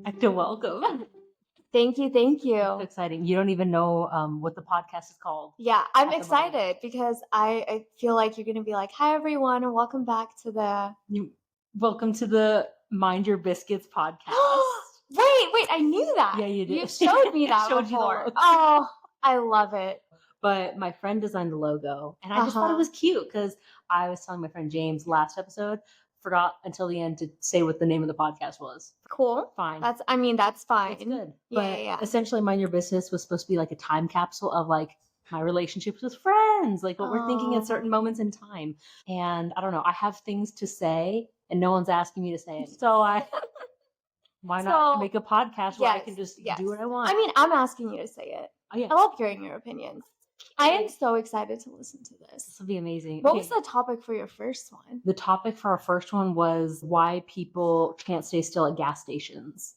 Ekta, welcome. Thank you. Thank So you. exciting. You don't even know what the podcast is called. Yeah, I'm At the excited because I feel like you're going to be like, hi, everyone, and welcome back to the. Welcome to the Mind Your Biscuits podcast. Wait, I knew that. Yeah, you did. You showed me that Showed you the before. logo. Oh, I love it. But my friend designed the logo, and I just thought it was cute because I was telling my friend James last episode, forgot until the end to say what the name of the podcast was. Cool. Fine. That's fine. It's good. Yeah, But yeah. essentially, Mind Your Business was supposed to be like a time capsule of like my relationships with friends, like what we're thinking at certain moments in time. And I don't know, I have things to say, and no one's asking me to say it. So why not make a podcast where I can just do what I want? I mean, I'm asking you to say it. Oh, yeah. I love hearing your opinions. I am so excited to listen to this. This will be amazing. What was the topic for your first one? The topic for our first one was why people can't stay still at gas stations.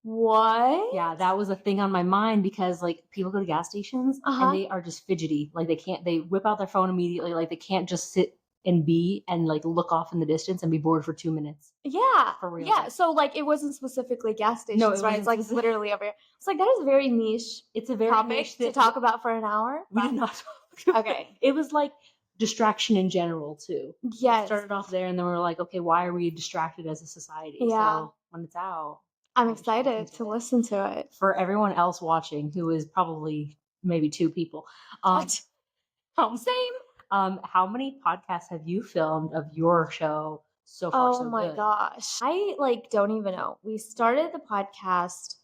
What? Yeah, that was a thing on my mind because like people go to gas stations and they are just fidgety. Like they whip out their phone immediately. Like they can't just sit and be and like look off in the distance and be bored for 2 minutes. Yeah. For real. Yeah. So like it wasn't specifically gas stations, No, right? It's like literally over here. It's like that is a very niche. It's a very topic niche to talk about for an hour. We did not talk. Okay. It was like distraction in general too. Yes. It started off there and then we were like, okay, why are we distracted as a society? Yeah. So when it's out, I'm excited to listen to it. For everyone else watching, who is probably maybe 2 people. Same. How many podcasts have you filmed of your show so far? Oh my gosh. I like don't even know. We started the podcast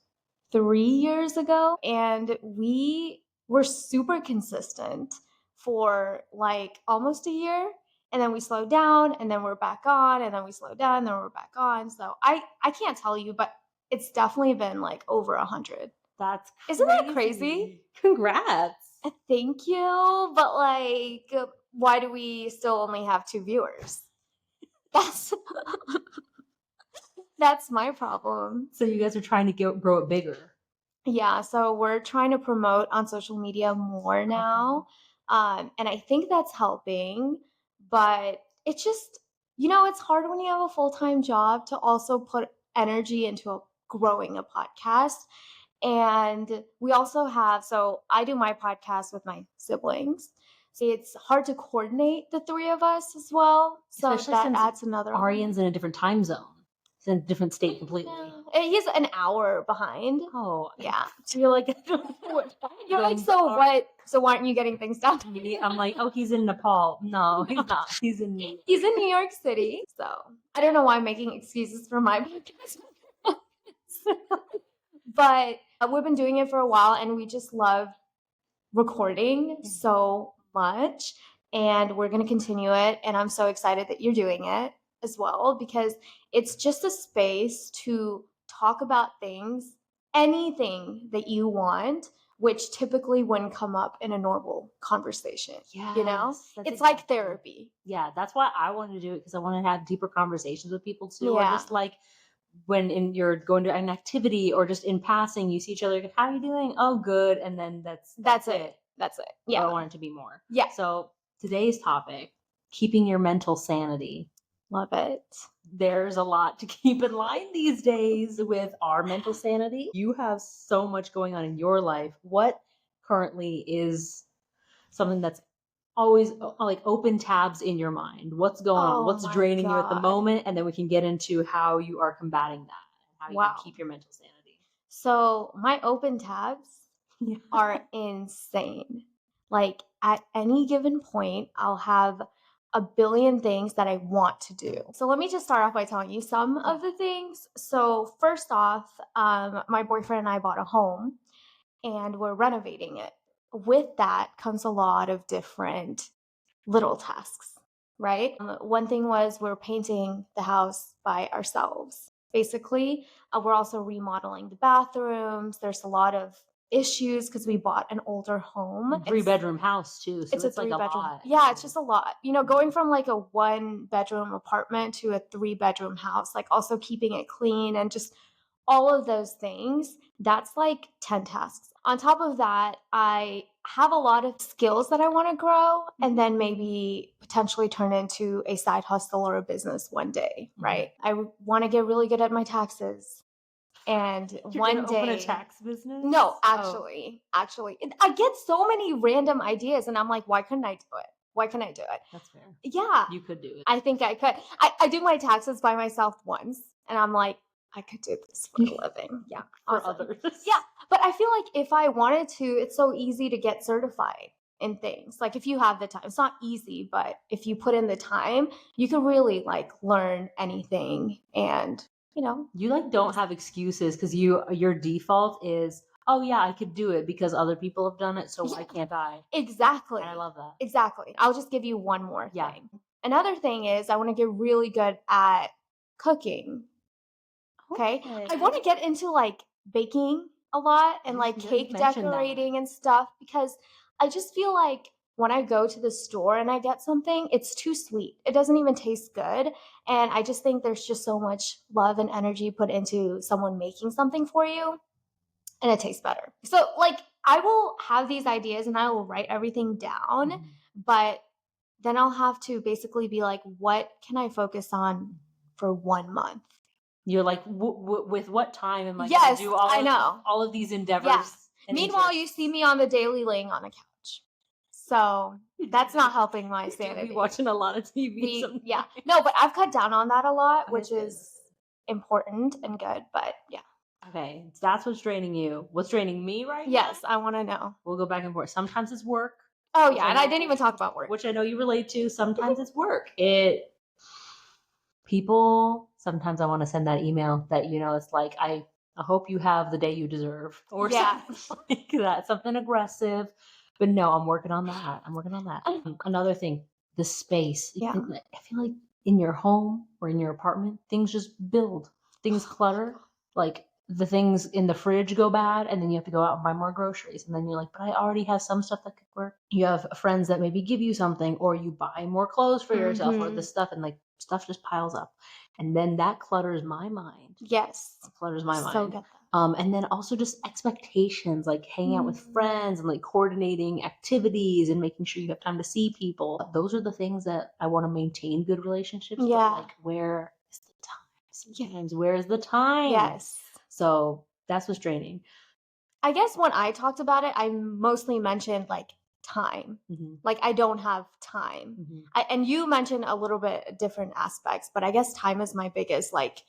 3 years ago and we were super consistent for like almost a year. And then we slowed down and then we're back on and then we slowed down and then we're back on. So I can't tell you, but it's definitely been like over 100. That's crazy. Isn't that crazy? Congrats. Thank you. But like, why do we still only have 2 viewers? That's my problem. So you guys are trying to grow it bigger. Yeah. So we're trying to promote on social media more now. And I think that's helping, but it's just, it's hard when you have a full-time job to also put energy into growing a podcast. And we also have, so I do my podcast with my siblings. So it's hard to coordinate the 3 of us as well. So especially that adds another. Arian's in a different time zone. He's in a different state completely. He's an hour behind. Oh, yeah. So you're like, you're like, so what? So why aren't you getting things done? I'm like, oh, he's in Nepal. No, he's not. He's in New York City. So I don't know why I'm making excuses for my podcast. But we've been doing it for a while and we just love recording so much. And we're going to continue it. And I'm so excited that you're doing it as well, because it's just a space to talk about things, anything that you want, which typically wouldn't come up in a normal conversation. Yeah, it's like therapy. Yeah, that's why I wanted to do it, because I want to have deeper conversations with people too. Yeah. Or just like when you're going to an activity or just in passing, you see each other, like, how are you doing? Oh, good. And then that's it. That's it. Yeah. But I want it to be more. Yeah. So today's topic, keeping your mental sanity. Love it. There's a lot to keep in line these days with our mental sanity. You have so much going on in your life. What currently is something that's always like open tabs in your mind? What's going on? What's draining you at the moment? And then we can get into how you are combating that and how you can keep your mental sanity. So my open tabs are insane. Like at any given point, I'll have a billion things that I want to do. So let me just start off by telling you some of the things. So first off, my boyfriend and I bought a home and we're renovating it. With that comes a lot of different little tasks, right? One thing was we're painting the house by ourselves. Basically, we're also remodeling the bathrooms. There's a lot of issues because we bought an older home. 3-bedroom house too. So it's a 3-bedroom. Like a lot. Yeah, it's just a lot. Going from like a 1-bedroom apartment to a 3-bedroom house, like also keeping it clean and just all of those things, that's like 10 tasks. On top of that, I have a lot of skills that I want to grow and then maybe potentially turn into a side hustle or a business one day, right? I want to get really good at my taxes. And You're one gonna open a day, tax business? no, Oh, actually, I get so many random ideas, and I'm like, why couldn't I do it? Why couldn't I do it? that's fair. Yeah, You could do it. I think I could. I do my taxes by myself once, and I'm like, I could do this for a living. Yeah, For awesome. others. Yeah, but I feel like if I wanted to, it's so easy to get certified in things. Like if you have the time, it's not easy, but if you put in the time, you can really like learn anything. And You like don't have excuses because your default is, oh yeah, I could do it because other people have done it, so why can't I? exactly. And I love that. Exactly. I'll just give you one more Yeah. thing. Another thing is I want to get really good at cooking. Okay. I want to get into like baking a lot and like You cake mentioned that. decorating and stuff because I just feel like when I go to the store and I get something, it's too sweet. It doesn't even taste good. And I just think there's just so much love and energy put into someone making something for you and it tastes better. So, like, I will have these ideas and I will write everything down, Mhm. but then I'll have to basically be like, what can I focus on for 1 month? You're like, with what time am I Yes, going to do I know. all of these endeavors? Yeah. and Meanwhile, you interests? see me on the daily laying on a couch. So that's not helping my You do sanity. be watching a lot of TV. Yeah. No, but I've cut down on that a lot, Okay, which good. is important and good. But yeah. Okay, so that's what's draining you. What's draining me right now? Yes, I want to know. We'll go back and forth. Sometimes it's work. Oh, which yeah. And I didn't even talk about work. Which I know you relate to. Sometimes it's work. Sometimes I want to send that email that, it's like, I hope you have the day you deserve. Or Yeah. something like that. Something aggressive. But no, I'm working on that. Another thing, the space. Yeah. I feel like in your home or in your apartment, things just build. Things clutter. Like the things in the fridge go bad, and then you have to go out and buy more groceries. And then you're like, but I already have some stuff that could work. You have friends that maybe give you something, or you buy more clothes for yourself, or the stuff, and like stuff just piles up. And then that clutters my mind. Yes. Clutters my So mind. get that. And then also just expectations, like hanging out with friends and like coordinating activities and making sure you have time to see people. Those are the things that I want to maintain good relationships. Yeah. But like, where is the time? Sometimes, where's the time? Yes. So that's what's draining. I guess when I talked about it, I mostly mentioned like time. Mm-hmm. Like I don't have time. Mm-hmm. And you mentioned a little bit different aspects, but I guess time is my biggest, like,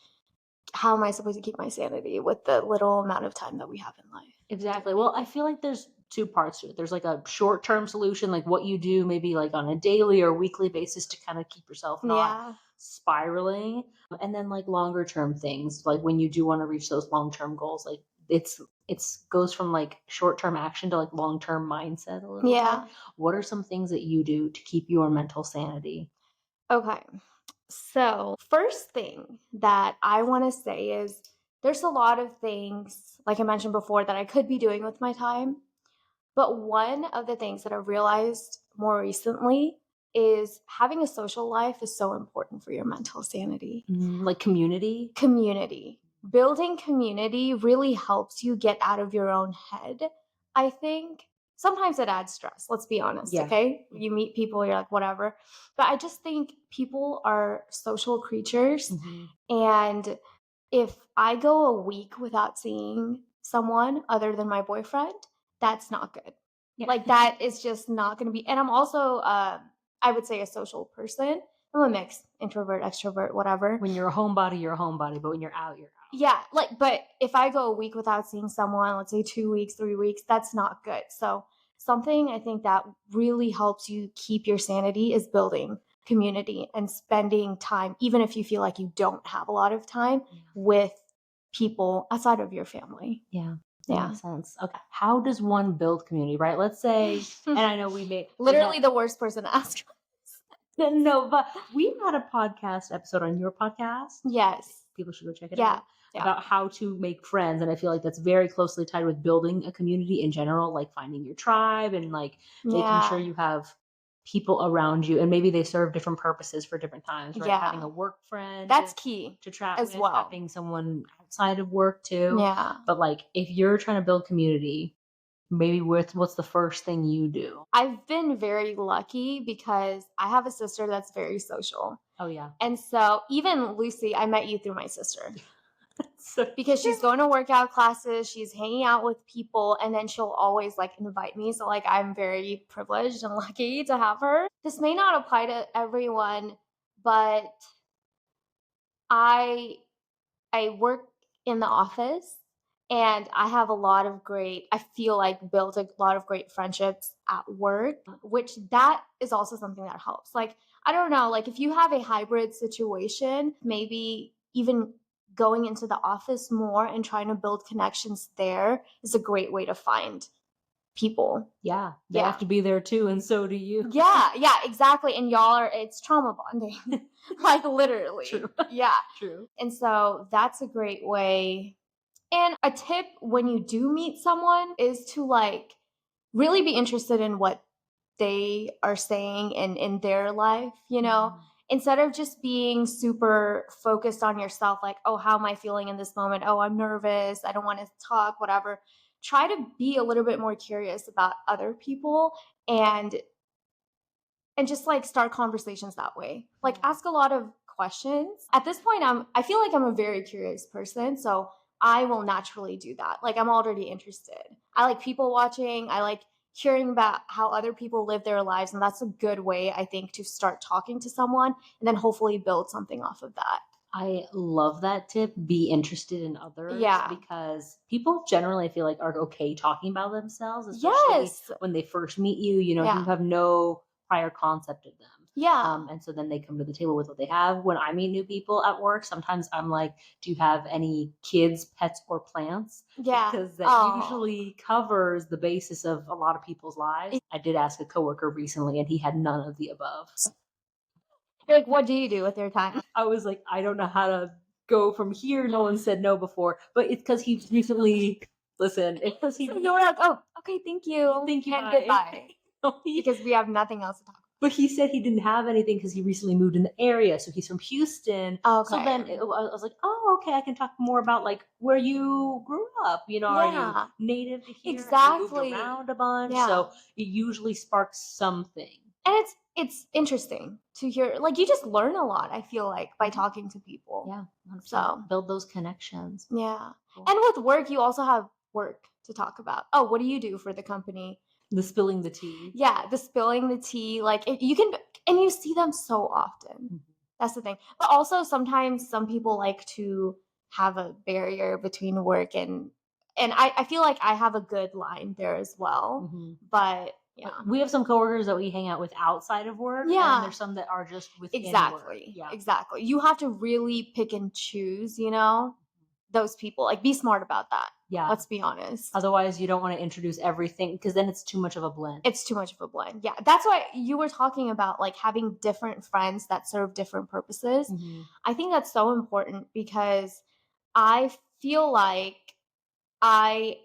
how am I supposed to keep my sanity with the little amount of time that we have in life? Exactly. Well, I feel like there's two parts to it. There's like a short-term solution, like what you do maybe like on a daily or weekly basis to kind of keep yourself not spiraling. And then like longer term things, like when you do want to reach those long-term goals, like it's goes from like short-term action to like long-term mindset a little bit. What are some things that you do to keep your mental sanity? Okay. So, first thing that I want to say is there's a lot of things, like I mentioned before, that I could be doing with my time. But one of the things that I realized more recently is having a social life is so important for your mental sanity. Like community? Community. Building community really helps you get out of your own head, I think. Sometimes it adds stress, let's be honest, okay? You meet people, you're like, whatever. But I just think people are social creatures. And if I go a week without seeing someone other than my boyfriend, that's not good. Like that is just not going to be. And I'm also, I would say, a social person. I'm a mix, introvert, extrovert, whatever. When you're a homebody, you're a homebody, but when you're out, you're out. Yeah, like, but if I go a week without seeing someone, let's say 2 weeks, 3 weeks, that's not good. So something I think that really helps you keep your sanity is building community and spending time, even if you feel like you don't have a lot of time, with people outside of your family. Yeah. That makes sense. Okay. How does one build community, right? Let's say, and I know we may literally the worst person to ask. No, but we had a podcast episode on your podcast. Yes. People should go check it out. Yeah. About how to make friends. And I feel like that's very closely tied with building a community in general, like finding your tribe and like making sure you have people around you. And maybe they serve different purposes for different times, right? Having a work friend. That's key to chat as with, well. having someone outside of work too. Yeah. But like if you're trying to build community, maybe what's the first thing you do? I've been very lucky because I have a sister that's very social. Oh, yeah. And so even Lucy, I met you through my sister. because she's going to workout classes, she's hanging out with people, and then she'll always like invite me. So like I'm very privileged and lucky to have her. This may not apply to everyone, but I work in the office and I have I feel like built a lot of great friendships at work, which that is also something that helps. Like, I don't know, like if you have a hybrid situation, maybe even going into the office more and trying to build connections there is a great way to find people. Yeah. They have to be there too, and so do you. Yeah, exactly. And it's trauma bonding. Like literally. True. Yeah. True. And so that's a great way. And a tip when you do meet someone is to like really be interested in what they are saying in their life, you know, instead of just being super focused on yourself, like, oh, how am I feeling in this moment? Oh, I'm nervous. I don't want to talk, whatever. Try to be a little bit more curious about other people and just like start conversations that way. Like ask a lot of questions. At this point, I feel like I'm a very curious person, so I will naturally do that. Like I'm already interested. I like people watching. I like hearing about how other people live their lives, and that's a good way I think to start talking to someone and then hopefully build something off of that. I love that tip. Be interested in others. Yeah. Because people generally, I feel like, are okay talking about themselves, especially when they first meet you. You know, you have no prior concept of them. Yeah. And so then they come to the table with what they have. When I meet new people at work, sometimes I'm like, do you have any kids, pets, or plants? Yeah. Because that usually covers the basis of a lot of people's lives. I did ask a coworker recently, and he had none of the above. You're like, what do you do with your time? I was like, I don't know how to go from here. No one said no before, but it's because he recently listened. It's because he. So you're like, oh, okay, thank you. Thank you. And goodbye. Because we have nothing else to talk about. But he said he didn't have anything because he recently moved in the area. So he's from Houston. Okay. So then I was like, oh, okay, I can talk more about like where you grew up. You know, are you native to here? Exactly. You moved around a bunch. Yeah. So it usually sparks something. And it's interesting to hear. Like you just learn a lot, I feel like, by talking to people. Yeah. 100%. So build those connections. Yeah. Cool. And with work, you also have work to talk about. Oh, what do you do for the company? The spilling the tea. Yeah, the spilling the tea. Like you can, and you see them so often. That's the thing. But also sometimes some people like to have a barrier between work and I feel like I have a good line there as well. But yeah, we have some coworkers that we hang out with outside of work. Yeah, and there's some that are just within work. Yeah, exactly. You have to really pick and choose, you know, those people. Like be smart about that. Yeah, let's be honest. Otherwise, you don't want to introduce everything because then it's too much of a blend. It's too much of a blend. Yeah, that's why you were talking about like having different friends that serve different purposes. I think that's so important because I feel like I,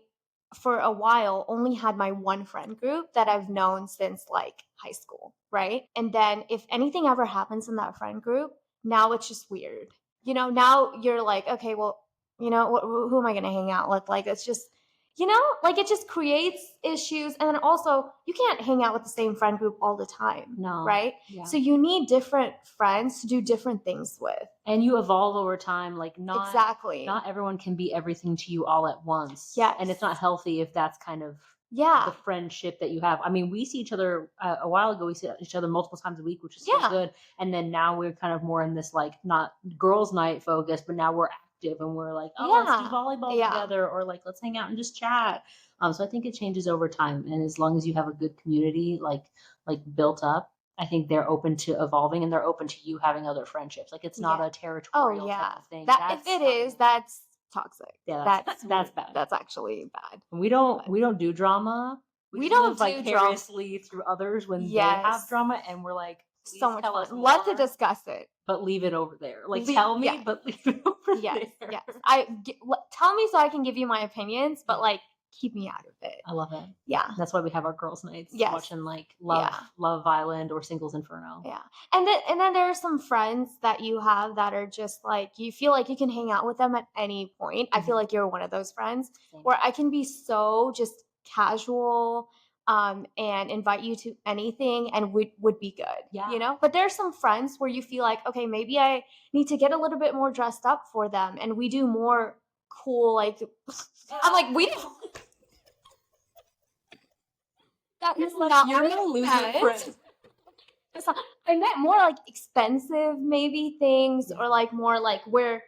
for a while, only had my one friend group that I've known since like high school, right? And then if anything ever happens in that friend group, now it's just weird. You know, now you're like, okay, well, you know, who am I going to hang out with? Like, it's just, you know, like it just creates issues. And then also, you can't hang out with the same friend group all the time. No. Right? Yeah. So you need different friends to do different things with. And you evolve over time. Like, not exactly. Not everyone can be everything to you all at once. Yeah. And it's not healthy if that's kind of the friendship that you have. I mean, we see each other a while ago. We see each other multiple times a week, which is so good. And then now we're kind of more in this like not girls' night focus, but now we're active and we're like, oh, let's do volleyball together, or like let's hang out and just chat. So I think it changes over time, and as long as you have a good community like built up, I think they're open to evolving and they're open to you having other friendships. Like it's not a territorial type of thing. That if it is, that's toxic. Yeah, that's bad. That's actually bad. We don't do drama. We don't live vicariously through others when they have drama, and we're like, so much fun. Love to discuss it, but leave it over there. Like tell me, but leave it over there. Yes. Tell me so I can give you my opinions, but like keep me out of it. I love it. Yeah, that's why we have our girls' nights. Watching like Love Island or Singles Inferno. Yeah, and then there are some friends that you have that are just like you feel like you can hang out with them at any point. I feel like you're one of those friends where I can be so just casual and invite you to anything and would be good. Yeah, you know. But there's some friends where you feel like, okay, maybe I need to get a little bit more dressed up for them, and we do more cool, like I'm like, we didn't that is not You're what gonna I lose your meant. friend. That's not, I meant more like expensive maybe things or like more like where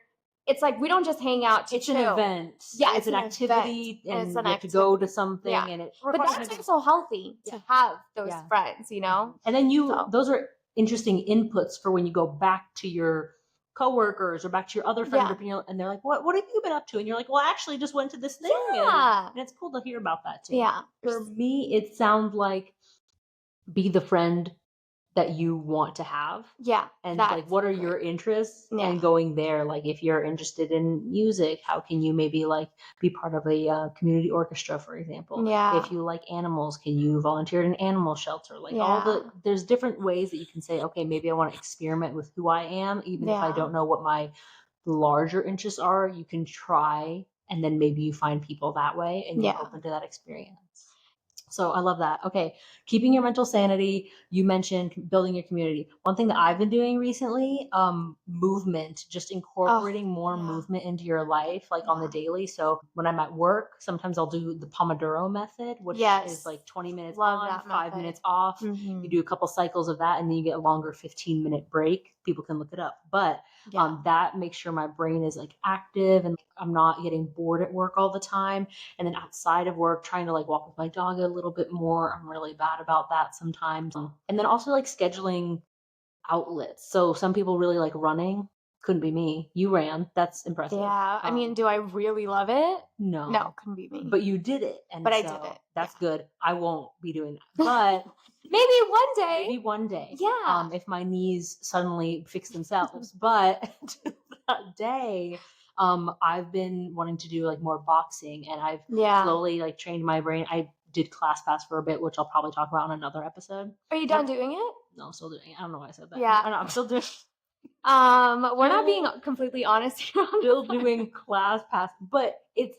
it's like we don't just hang out to It's chill. an event. Yeah, it's an activity, event, and it's an you have to go to activity. something, Yeah. and it But requires that's maybe- also healthy to have those Yeah. friends, you know? And then So. those are interesting inputs for when you go back to your coworkers or back to your other friend Yeah. group, and they're like, what have you been up to? And you're like, well, I actually just went to this thing. Yeah. And it's cool to hear about that too. Yeah. For me, it sounds like be the friend that you want to have. Yeah. And like, what are great. your interests? Yeah. And going there, like if you're interested in music, how can you maybe like be part of a community orchestra, for example? Yeah. If you like animals, can you volunteer at an animal shelter? Like Yeah. there's different ways that you can say, okay, maybe I want to experiment with who I am, even if I Yeah. don't know what my larger interests are. You can try, and then maybe you find people that way, and you're Yeah. open to that experience. So I love that. Okay. Keeping your mental sanity. You mentioned building your community. One thing that I've been doing recently, movement, just incorporating more yeah. movement into your life, like on the Yeah. daily. So when I'm at work, sometimes I'll do the Pomodoro method, which Yes. is like 20 minutes Love on, that 5 method. minutes off. Mhm. You do a couple cycles of that, and then you get a longer 15-minute break. People can look it up. But Yeah. that makes sure my brain is like active and I'm not getting bored at work all the time. And then outside of work, trying to like walk with my dog a little bit more. I'm really bad about that sometimes. And then also like scheduling outlets. So some people really like running. Couldn't be me. You ran. That's impressive. Yeah. I mean, do I really love it? No. No, couldn't be me. But you did it. And But I so did it. that's good. I won't be doing that. But maybe one day. maybe one day. Yeah. If my knees suddenly fix themselves. But that day, I've been wanting to do like more boxing, and I've slowly like trained my brain. I did ClassPass for a bit, which I'll probably talk about on another episode. Are you done doing it? No, I'm still doing it. I don't know why I said that. Yeah. I'm still doing We're not being completely honest here. Still doing ClassPass, but it's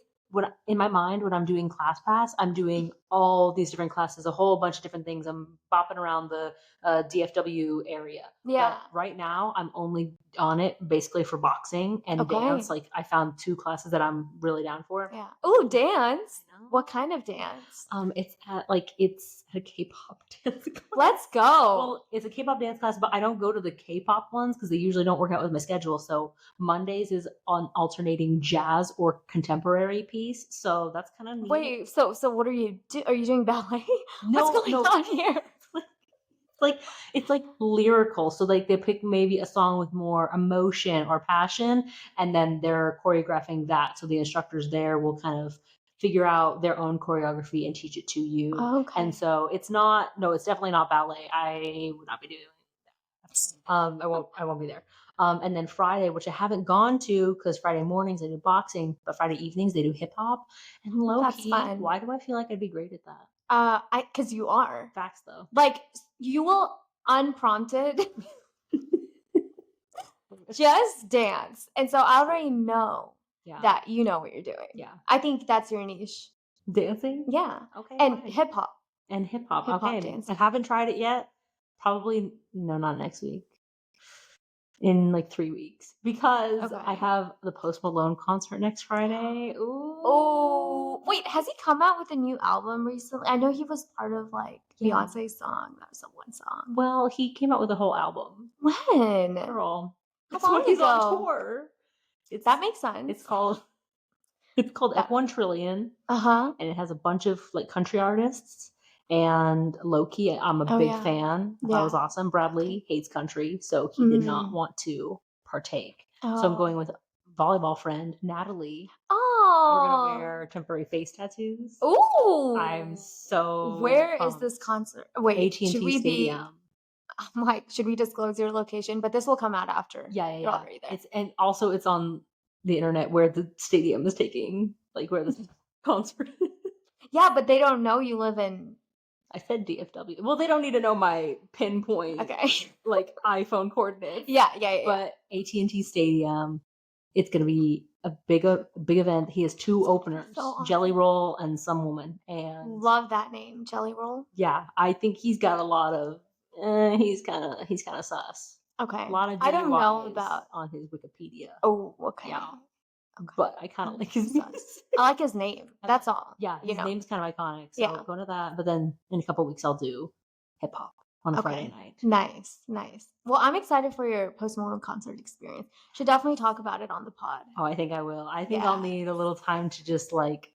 in my mind when I'm doing ClassPass, I'm doing all these different classes, a whole bunch of different things. I'm bopping around the DFW area. Yeah. But right now, I'm only on it basically for boxing and dance. Like I found 2 classes that I'm really down for. Yeah. Oh, dance. What kind of dance? It's at a K-pop dance class. Let's go. Well, it's a K-pop dance class, but I don't go to the K-pop ones because they usually don't work out with my schedule. So Mondays is on alternating jazz or contemporary piece. So that's kind of neat. Wait, so what are you Are you doing ballet? No, What's going on here? It's like lyrical. So like they pick maybe a song with more emotion or passion, and then they're choreographing that. So the instructors there will kind of figure out their own choreography and teach it to you. Okay. And so it's definitely not ballet. I would not be doing that. I won't be there. And then Friday, which I haven't gone to because Friday mornings they do boxing, but Friday evenings they do hip hop. And low key, fun. why do I feel like I'd be great at that? Because you are. Facts though. Like you will unprompted just dance. And so I already know that you know what you're doing. Yeah. I think that's your niche. Dancing? Yeah. Okay. And fine. hip hop. And hip hop. Okay. dancing. I haven't tried it yet. Probably not next week. In like 3 weeks. Because I have the Post Malone concert next Friday. Ooh. Oh, wait, has he come out with a new album recently? I know he was part of like Beyonce's song. That was the one song. Well, he came out with a whole album. When? Girl. How That's when long he's ago? on tour. That makes sense. It's called F1 Trillion. Uh-huh. And it has a bunch of like country artists. And low-key, I'm a big fan. That was awesome. Bradley hates country, so he did not want to partake. So I'm going with volleyball friend Natalie. Oh. We're gonna wear temporary face tattoos. Ooh. I'm so Where is pumped. this concert? Wait, should we Stadium. I'm like, should we disclose your location? But this will come out after. Yeah. You're already there. It's on the internet where the stadium is taking, like where the concert is. Yeah, but they don't know you live in. I said DFW. Well, they don't need to know my pinpoint, like iPhone coordinates. Yeah. But AT&T Stadium, it's gonna be a big event. He has 2 openers, Jelly Roll and Some Woman, and love that name, Jelly Roll. Yeah, I think he's got a lot of. He's kind of sus. Okay, A lot of I don't know DUIs about on his Wikipedia. Oh, okay. Yeah. but I kind of like his Sucks. I like his name. That's all. Yeah, you his know. name's kind of iconic. So Yeah. going to that, but then in a couple weeks I'll do hip hop on a Friday night. Nice. Well, I'm excited for your Post Malone concert experience. Should definitely talk about it on the pod. Oh, I think I will. I think I'll need a little time to just like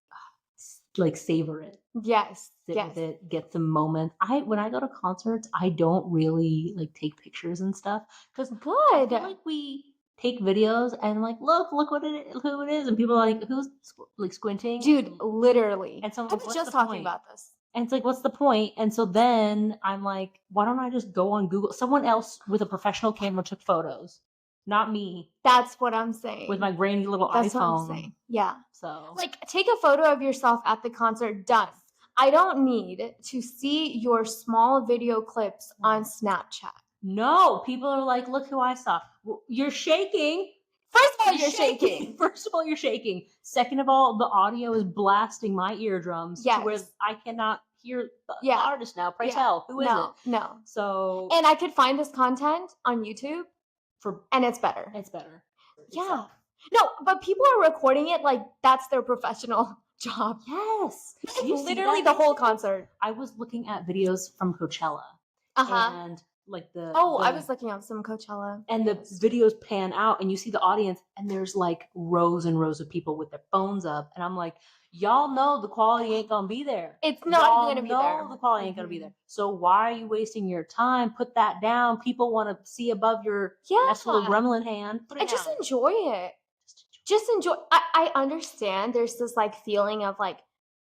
savor it. Yes. Sit with it, get some moments. When I go to concerts, I don't really like take pictures and stuff because I feel like we take videos and like look who it is, and people are like, who's like squinting, dude, literally. And so I was just talking about this. And it's like, what's the point? And so then I'm like, why don't I just go on Google? Someone else with a professional camera took photos, not me. That's what I'm saying. With my grainy little iPhone. That's what I'm saying. Yeah. So like, take a photo of yourself at the concert. Done. I don't need to see your small video clips on Snapchat. No, people are like, look who I saw. You're shaking. First of all, you're shaking. First of all, you're shaking. Second of all, the audio is blasting my eardrums to where I cannot hear the artist now. Pray tell, who is it? No. So, and I could find this content on YouTube and it's better. It's better. Yeah. No, but people are recording it like that's their professional job. Yes. Literally the whole concert. I was looking at videos from Coachella. And like I was looking at some Coachella. And the videos pan out and you see the audience and there's like rows and rows of people with their phones up. And I'm like, y'all know the quality ain't gonna be there. It's not going to be there. Y'all know the quality ain't gonna be there. So why are you wasting your time? Put that down. People want to see above your nice little gremlin hand. And just enjoy it. Just enjoy. I understand there's this like feeling of like,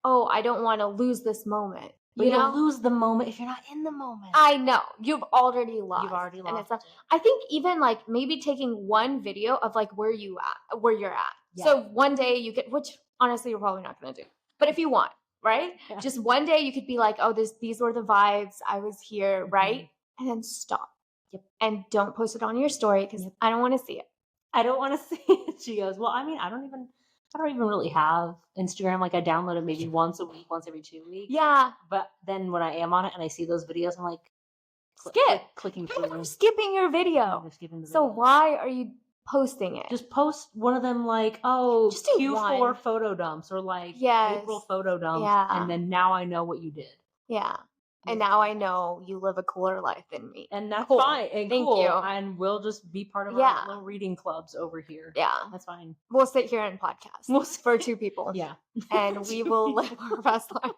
oh, I don't want to lose this moment. But you'll lose the moment if you're not in the moment. I know. You've already lost. And it's I think even like maybe taking one video of like where you're at. Yeah. So one day you could, which honestly you're probably not going to do. But if you want, right? Yeah. Just one day you could be like, oh, these were the vibes. I was here, right? And then stop. Yep. And don't post it on your story because I don't want to see it. I don't want to see it. She goes, well, I mean, I don't even really have Instagram. Like I download it maybe once a week, once every 2 weeks. Yeah. But then when I am on it and I see those videos, I'm like, clicking through. You're skipping your video. You're skipping the video. So why are you posting it? Just post one of them like, just Q4 photo dumps or like April photo dumps. Yeah. And then now I know what you did. Yeah. And now I know you live a cooler life than me. And that's fine. And Thank you. And we'll just be part of our little reading clubs over here. Yeah. That's fine. We'll sit here and podcast for 2 people. Yeah. And we will live our best life.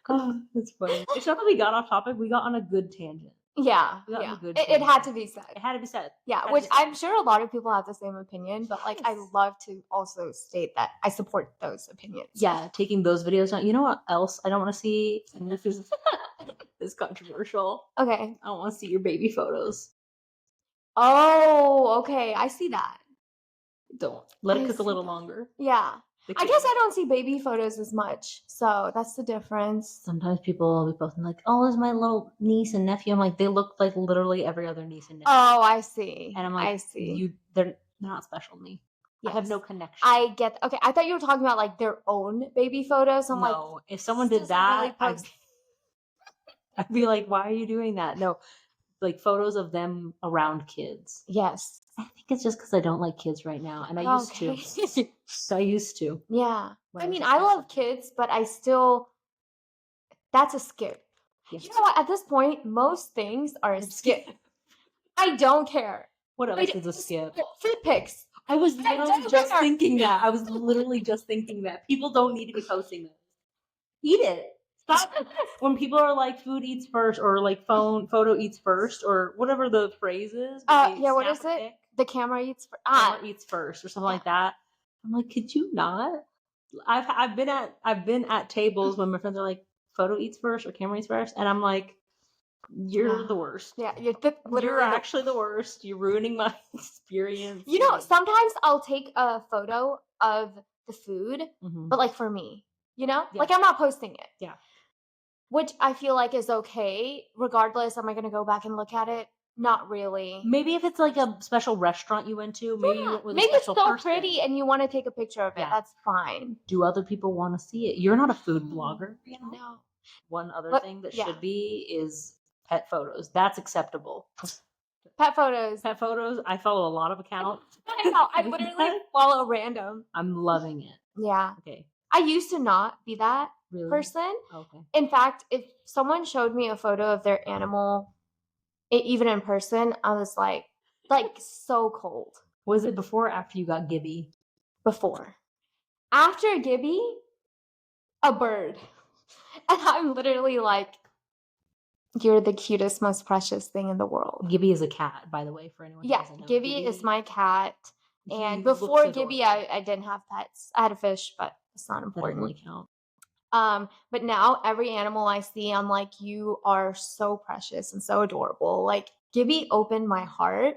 Oh, that's funny. It's not that we got off topic. We got on a good tangent. Yeah. It had to be said. It had to be said. Yeah. Which I'm sure a lot of people have the same opinion. But like, I love to also state that I support those opinions. Yeah. Taking those videos down. You know what else I don't want to see? And this is controversial. Okay. I don't want to see your baby photos. Oh, okay. I see that. Don't. Let it cook a little longer. Yeah. I guess I don't see baby photos as much. So that's the difference. Sometimes people will be posting like, oh, there's my little niece and nephew. I'm like, they look like literally every other niece and nephew. Oh, I see. And I'm like, I see. They're not special to me. Yes. I have no connection. I get okay. I thought you were talking about like their own baby photos. I'm like, if someone did that, really I'd be like, why are you doing that? No, like photos of them around kids. Yes. I think it's just because I don't like kids right now. And I used to. So I used to. Yeah. I mean, I love kids, but I still, that's a skip. Yes. You know what? At this point, most things are a skip. I don't care. What else is a skip? Fruit pics. I was literally just thinking that. People don't need to be posting those. Eat it. Stop. When people are like, food eats first, or like photo eats first, or whatever the phrase is. Yeah, what is it? The camera eats first. Camera eats first, or something like that. I'm like, could you not? I've been at tables when my friends are like, photo eats first or camera eats first, and I'm like, you're the worst. Yeah, you're actually the worst. You're ruining my experience. You know, sometimes I'll take a photo of the food, but like for me, you know, like I'm not posting it. Yeah. Which I feel like is okay. Regardless, am I going to go back and look at it? Not really. Maybe if it's like a special restaurant you went to, maybe you went with a maybe special it's so person. pretty and you want to take a picture of it. Yeah. That's fine. Do other people want to see it? You're not a food blogger. You know? No. One other thing that should be is pet photos. That's acceptable. Pet photos. I follow a lot of accounts. I know. I literally follow random. I'm loving it. Yeah. Okay. I used to not be that person. Okay. In fact, if someone showed me a photo of their animal, even in person, I was like so cold. Was it before or after you got Gibby? Before. After Gibby, a bird. And I'm literally like, you're the cutest, most precious thing in the world. Gibby is a cat, by the way, for anyone who doesn't know. Gibby is my cat. And before Gibby, I didn't have pets. I had a fish, but it's not important. That doesn't really count. But now every animal I see, I'm like, you are so precious and so adorable. Like Gibby opened my heart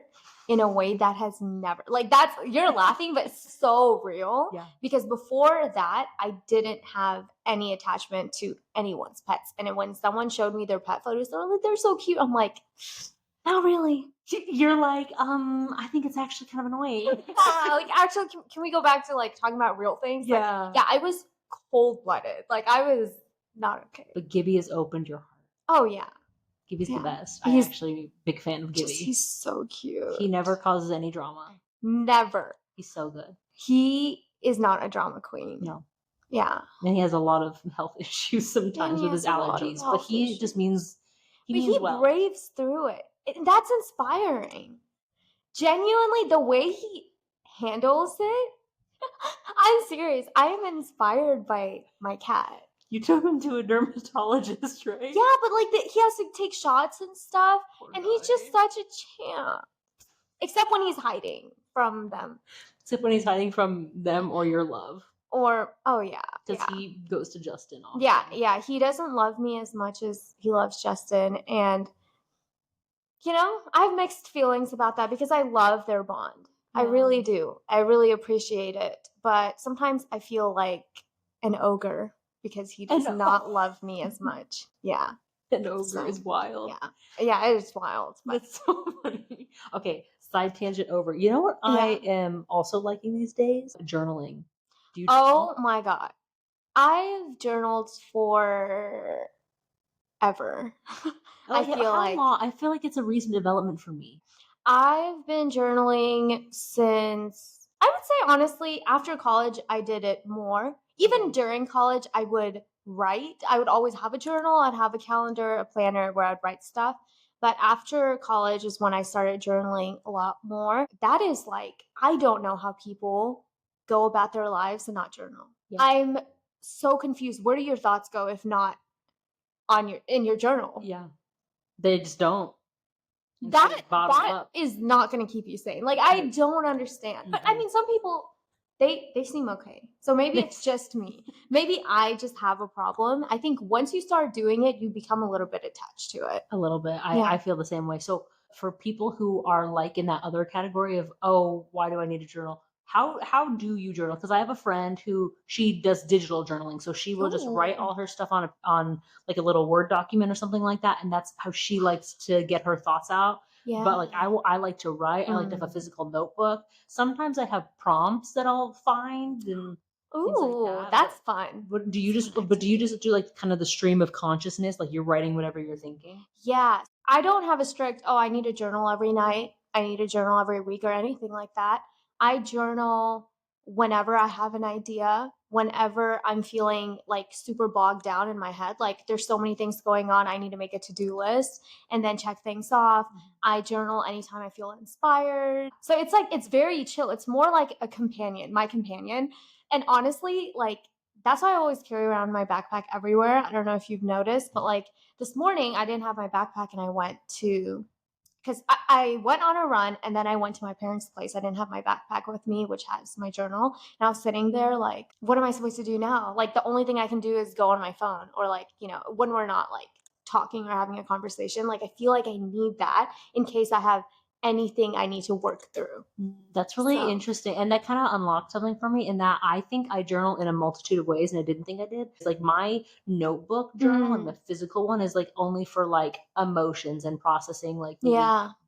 in a way that has never, like that's, you're laughing, but it's so real. Yeah. Because before that, I didn't have any attachment to anyone's pets. And when someone showed me their pet photos, they're like, they're so cute. I'm like, not really. You're like, I think it's actually kind of annoying. Yeah, like actually, can we go back to like talking about real things? Yeah. Like, yeah, I was cold-blooded. Like I was not okay. But Gibby has opened your heart. Oh yeah. Gibby's the best. I'm actually a big fan of Gibby. He's so cute. He never causes any drama. Never. He's so good. He is not a drama queen. No. Yeah. And he has a lot of health issues sometimes with his allergies. But he just means he well. braves through it. That's inspiring. Genuinely, the way he handles it, I'm serious. I am inspired by my cat. You took him to a dermatologist, right? Yeah, but like he has to take shots and stuff. Poor and guy. He's just such a champ. Except when he's hiding from them. Except when he's hiding from them or your love. Or, oh yeah. Because he goes to Justin often. Yeah. He doesn't love me as much as he loves Justin. And, you know, I have mixed feelings about that because I love their bond. Yeah. I really do. I really appreciate it. But sometimes I feel like an ogre because he does not love me as much. Yeah. An ogre is wild. Yeah, it is wild. But... That's so funny. Okay, side tangent over. You know what I am also liking these days? Journaling. Do you journal? Oh my God. I've journaled for ever. I feel like it's a recent development for me. I've been journaling since, I would say honestly, after college, I did it more. Even during college, I would write. I would always have a journal. I'd have a calendar, a planner where I'd write stuff. But after college is when I started journaling a lot more. That is like, I don't know how people go about their lives and not journal. Yeah. I'm so confused. Where do your thoughts go if not in your journal? Yeah. They just don't. That is not going to keep you sane. Like, I don't understand. But I mean, some people, they seem okay. So maybe it's just me. Maybe I just have a problem. I think once you start doing it, you become a little bit attached to it. A little bit. I feel the same way. So for people who are like in that other category of, oh, why do I need a journal? How do you journal? Because I have a friend who she does digital journaling. So she will just write all her stuff on like a little Word document or something like that. And that's how she likes to get her thoughts out. Yeah. But like I like to write. I like to have a physical notebook. Sometimes I have prompts that I'll find and like that's fun. But do you just do like kind of the stream of consciousness, like you're writing whatever you're thinking? Yeah. I don't have a strict, I need a journal every night. I need a journal every week or anything like that. I journal whenever I have an idea, whenever I'm feeling like super bogged down in my head, like there's so many things going on, I need to make a to-do list and then check things off. I journal anytime I feel inspired. So it's like, it's very chill. It's more like my companion. And honestly, like that's why I always carry around my backpack everywhere. I don't know if you've noticed, but like this morning I didn't have my backpack and I went to, because I went on a run and then I went to my parents' place. I didn't have my backpack with me, which has my journal. And I was sitting there like, what am I supposed to do now? Like the only thing I can do is go on my phone or like, you know, when we're not like talking or having a conversation, like I feel like I need that in case I have anything I need to work through. That's really interesting. And that kind of unlocked something for me in that I think I journal in a multitude of ways and I didn't think I did. It's like my notebook journal and the physical one is like only for like emotions and processing like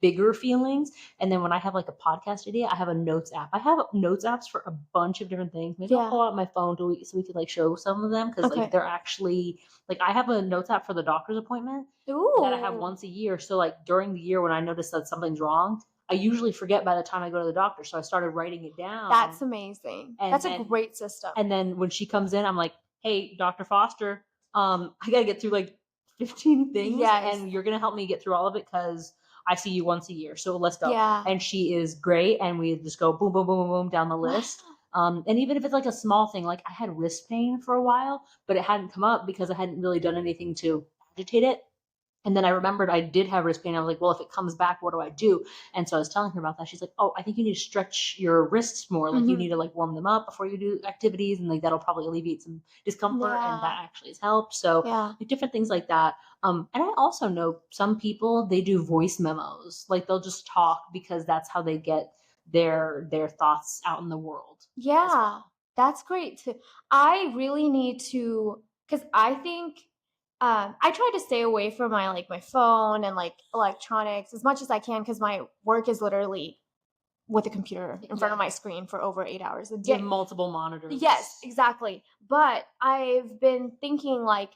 bigger feelings. And then when I have like a podcast idea, I have a notes app. I have notes apps for a bunch of different things. Maybe I'll pull out my phone so we could like show some of them because like they're actually like I have a notes app for the doctor's appointment that I have once a year. So like during the year when I notice that something's wrong, I usually forget by the time I go to the doctor. So I started writing it down. That's amazing. And That's then- a great system. And then when she comes in, I'm like, hey, Dr. Foster, I got to get through like 15 things. Yes. And you're going to help me get through all of it because I see you once a year. So let's go. Yeah. And she is great. And we just go boom, boom, boom, boom, boom down the list. And even if it's like a small thing, like I had wrist pain for a while, but it hadn't come up because I hadn't really done anything to agitate it. And then I remembered I did have wrist pain. I was like, well, if it comes back, what do I do? And so I was telling her about that. She's like, oh, I think you need to stretch your wrists more. Like you need to like warm them up before you do activities. And like that'll probably alleviate some discomfort. And that actually has helped. So like, different things like that. And I also know some people, they do voice memos. Like they'll just talk because that's how they get their thoughts out in the world. Yeah, well. that's great too. I really need to, because I think I try to stay away from my phone and like electronics as much as I can because my work is literally with a computer in front of my screen for over 8 hours a day. You have multiple monitors. Yes, exactly. But I've been thinking like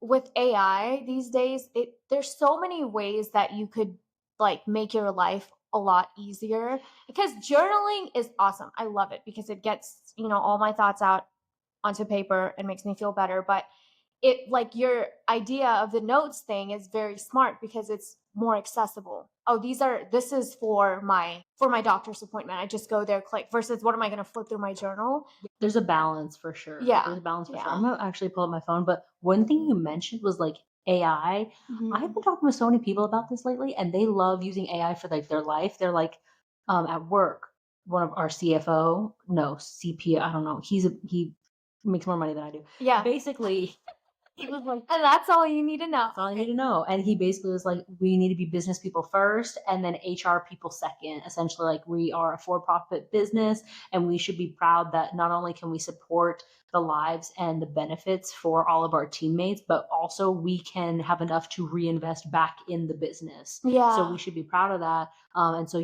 with AI these days, there's so many ways that you could like make your life a lot easier because journaling is awesome. I love it because it gets, all my thoughts out onto paper and makes me feel better. But it like your idea of the notes thing is very smart because it's more accessible. Oh, this is for my doctor's appointment. I just go there, click, versus what am I going to flip through my journal? There's a balance for sure. Yeah. There's a balance for sure. I'm going to actually pull up my phone, but one thing you mentioned was like AI. Mhm. I've been talking with so many people about this lately and they love using AI for like their life. They're like at work, one of our CPO, I don't know. He makes more money than I do. Yeah. Basically, he was like, and that's all you need to know. That's all I need to know. And he basically was like, we need to be business people first and then HR people second. Essentially, like we are a for-profit business and we should be proud that not only can we support the lives and the benefits for all of our teammates, but also we can have enough to reinvest back in the business. Yeah. So we should be proud of that. And so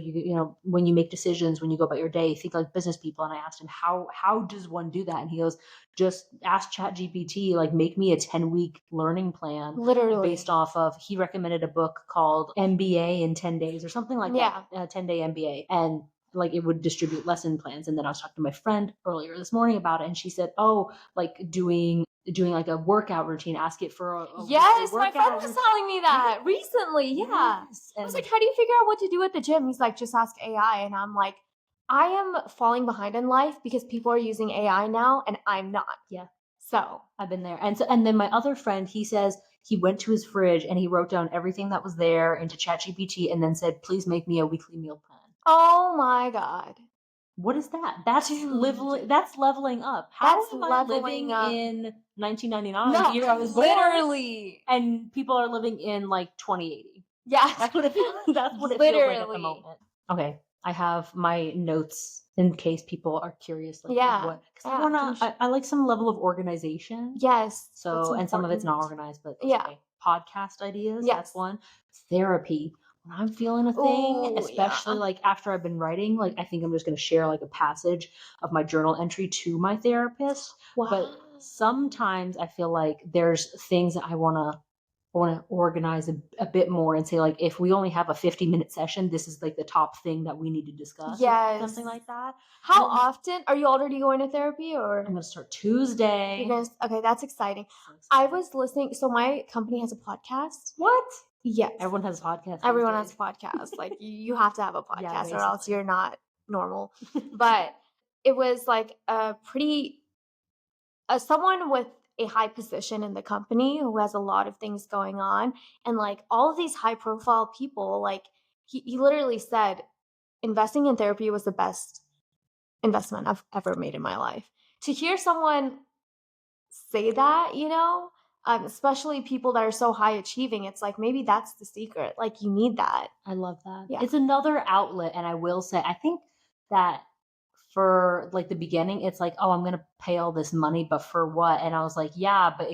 when you make decisions, when you go about your day, think like business people. And I asked him, how does one do that? And he goes, just ask ChatGPT, like make me a 10-week learning plan. Literally. Based off of, he recommended a book called MBA in 10 days or something like that. 10-day MBA. And like it would distribute lesson plans. And then I was talking to my friend earlier this morning about it. And she said, oh, like doing like a workout routine, ask it for a yes, my workout friend was routine. telling me that recently. Yeah. Yes. I was like, how do you figure out what to do at the gym? He's like, just ask AI. And I'm like, I am falling behind in life because people are using AI now and I'm not. Yeah. So I've been there. And then my other friend, he says he went to his fridge and he wrote down everything that was there into ChatGPT and then said, please make me a weekly meal plan. Oh my God. What is that? That's leveling up. How am I living in 1999? No, Year I was literally. born, and people are living in like 2080. Yeah. That's what it feels like at the moment. Okay. I have my notes in case people are curious. Like, what? Because I like some level of organization. Yes. So, and some of it's not organized, but okay. Podcast ideas. Yes. That's one. Therapy. When I'm feeling a thing, especially like after I've been writing, like I think I'm just going to share like a passage of my journal entry to my therapist. Wow. But sometimes I feel like there's things that I want to organize a bit more and say like if we only have a 50-minute session, this is like the top thing that we need to discuss. Yes. Something like that. How often are you already going to therapy or? I'm gonna start Tuesday. Okay, that's exciting. I was listening. So my company has a podcast. What? Yes. Everyone has a podcast. Everyone has a podcast. Like you have to have a podcast or else you're not normal. But it was like someone with a high position in the company who has a lot of things going on. And like all of these high profile people, like he literally said, investing in therapy was the best investment I've ever made in my life. To hear someone say that, especially people that are so high achieving, it's like maybe that's the secret. Like you need that. I love that. Yeah. It's another outlet. And I will say, I think that for like the beginning, it's like, oh, I'm going to pay all this money, but for what? And I was like, yeah, but